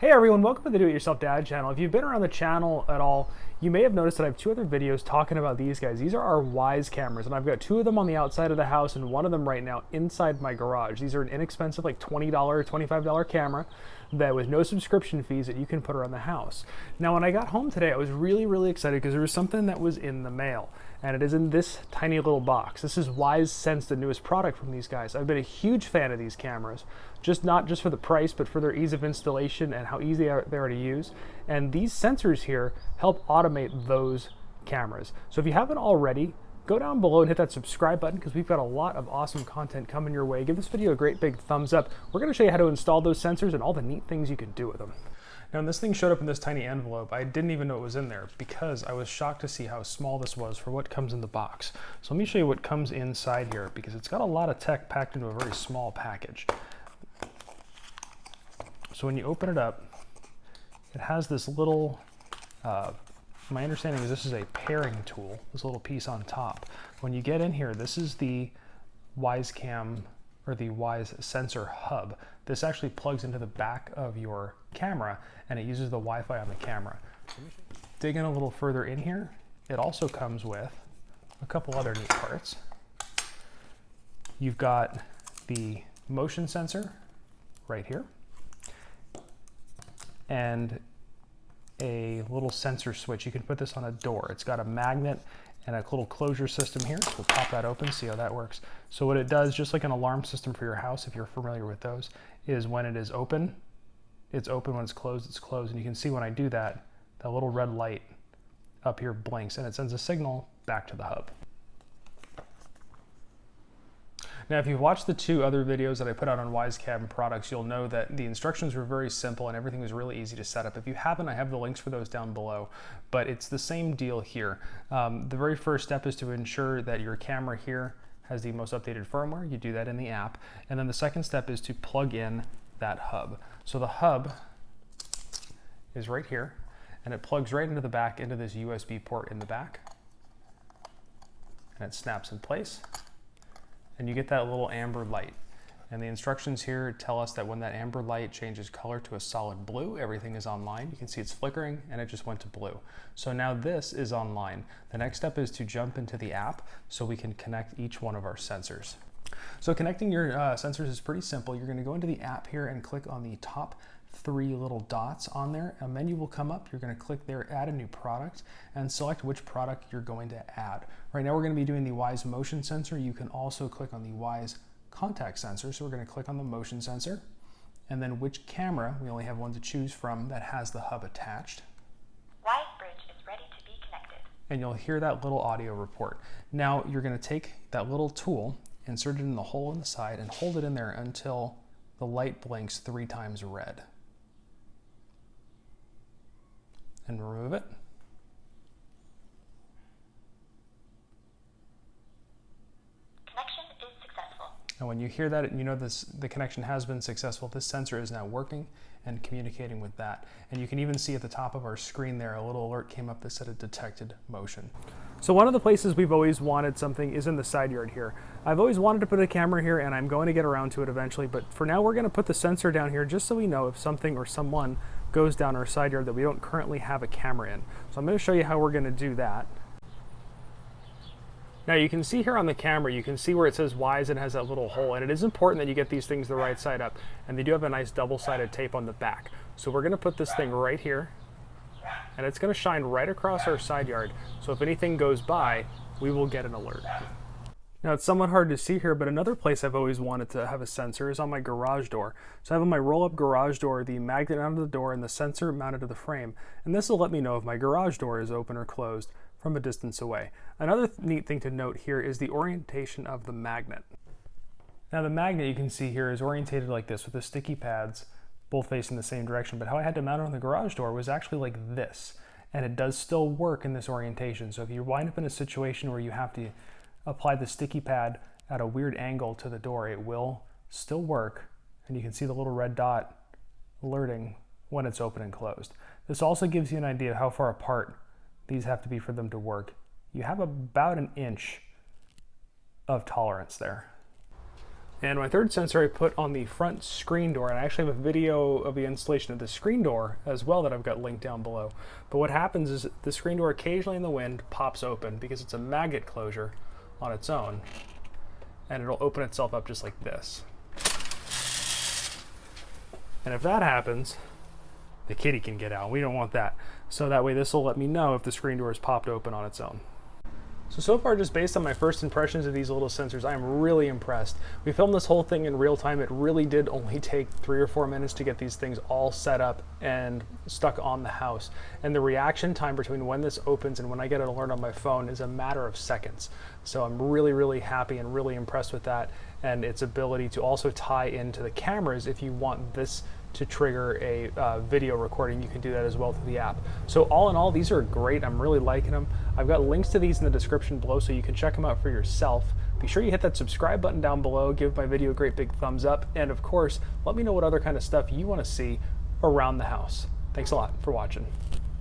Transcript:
Hey everyone, welcome to the DoItYourselfDad channel. If you've been around the channel at all, you may have noticed that I have two other videos talking about these guys. These are our Wyze cameras, and I've got two of them on the outside of the house and one of them right now inside my garage. These are an inexpensive, like $20, $25 camera that with no subscription fees that you can put around the house. Now, when I got home today, I was really excited because there was something that was in the mail, and it is in this tiny little box. This is Wyze Sense, the newest product from these guys. I've been a huge fan of these cameras, not just for the price, but for their ease of installation and how easy they are to use. And these sensors here help automate those cameras. So if you haven't already, go down below and hit that subscribe button because we've got a lot of awesome content coming your way. Give this video a great big thumbs up. We're going to show you how to install those sensors and all the neat things you can do with them. Now, when this thing showed up in this tiny envelope, I didn't even know it was in there because I was shocked to see how small this was for what comes in the box. So let me show you what comes inside here because it's got a lot of tech packed into a very small package. So when you open it up, it has this little, my understanding is this is a pairing tool, this little piece on top. When you get in here, this is the Wyze Cam or the Wyze sensor hub. This actually plugs into the back of your camera and it uses the Wi-Fi on the camera. Dig in a little further in here, it also comes with a couple other neat parts. You've got the motion sensor right here and a little sensor switch. You can put this on a door. It's got a magnet and a little closure system here. We'll pop that open, see how that works. So what it does, just like an alarm system for your house, if you're familiar with those, is when it is open, it's open. When it's closed, it's closed. And you can see when I do that, that little red light up here blinks and it sends a signal back to the hub. Now, if you've watched the two other videos that I put out on Wyze Cam products, you'll know that the instructions were very simple and everything was really easy to set up. If you haven't, I have the links for those down below, but it's the same deal here. The very first step is to ensure that your camera here has the most updated firmware. You do that in the app. And then the second step is to plug in that hub. So the hub is right here and it plugs right into the back into this USB port in the back. And it snaps in place. And you get that little amber light. And the instructions here tell us that when that amber light changes color to a solid blue, everything is online. You can see it's flickering and it just went to blue. So now this is online. The next step is to jump into the app so we can connect each one of our sensors. So connecting your sensors is pretty simple. You're going to go into the app here and click on the top three little dots on there. A menu will come up. You're going to click there, add a new product, and select which product you're going to add. Right now we're going to be doing the Wyze motion sensor. You can also click on the Wyze contact sensor. So we're going to click on the motion sensor, and then which camera, we only have one to choose from that has the hub attached. Wyze bridge is ready to be connected. And you'll hear that little audio report. Now you're going to take that little tool, insert it in the hole in the side, and hold it in there until the light blinks 3 times red. And remove it. Connection is successful. And when you hear that, you know the connection has been successful. This sensor is now working and communicating with that. And you can even see at the top of our screen there, a little alert came up that said it detected motion. So one of the places we've always wanted something is in the side yard here. I've always wanted to put a camera here and I'm going to get around to it eventually, but for now we're going to put the sensor down here just so we know if something or someone goes down our side yard that we don't currently have a camera in. So I'm going to show you how we're going to do that. Now you can see here on the camera, you can see where it says Wyze and has that little hole, and it is important that you get these things the right side up, and they do have a nice double-sided tape on the back. So we're going to put this thing right here, and it's going to shine right across our side yard, so if anything goes by, we will get an alert. Now it's somewhat hard to see here, but another place I've always wanted to have a sensor is on my garage door. So I have on my roll-up garage door the magnet onto the door and the sensor mounted to the frame, and this will let me know if my garage door is open or closed from a distance away. Another neat thing to note here is the orientation of the magnet. Now the magnet you can see here is orientated like this with the sticky pads both facing the same direction, but how I had to mount it on the garage door was actually like this, and it does still work in this orientation. So if you wind up in a situation where you have to apply the sticky pad at a weird angle to the door, it will still work, and you can see the little red dot alerting when it's open and closed. This also gives you an idea of how far apart these have to be for them to work. You have about 1 inch of tolerance there. And my third sensor I put on the front screen door, and I actually have a video of the installation of the screen door as well that I've got linked down below. But what happens is the screen door occasionally in the wind pops open because it's a magnet closure on its own, and it'll open itself up just like this. And if that happens, the kitty can get out. We don't want that. So that way this will let me know if the screen door is popped open on its own. So far, just based on my first impressions of these little sensors, I am really impressed. We filmed this whole thing in real time. It really did only take 3 or 4 minutes to get these things all set up and stuck on the house. And the reaction time between when this opens and when I get an alert on my phone is a matter of seconds. So I'm really, really happy and really impressed with that, and its ability to also tie into the cameras. If you want this to trigger a video recording, you can do that as well through the app. So all in all, these are great. I'm really liking them. I've got links to these in the description below so you can check them out for yourself. Be sure you hit that subscribe button down below, give my video a great big thumbs up, and of course, let me know what other kind of stuff you want to see around the house. Thanks a lot for watching.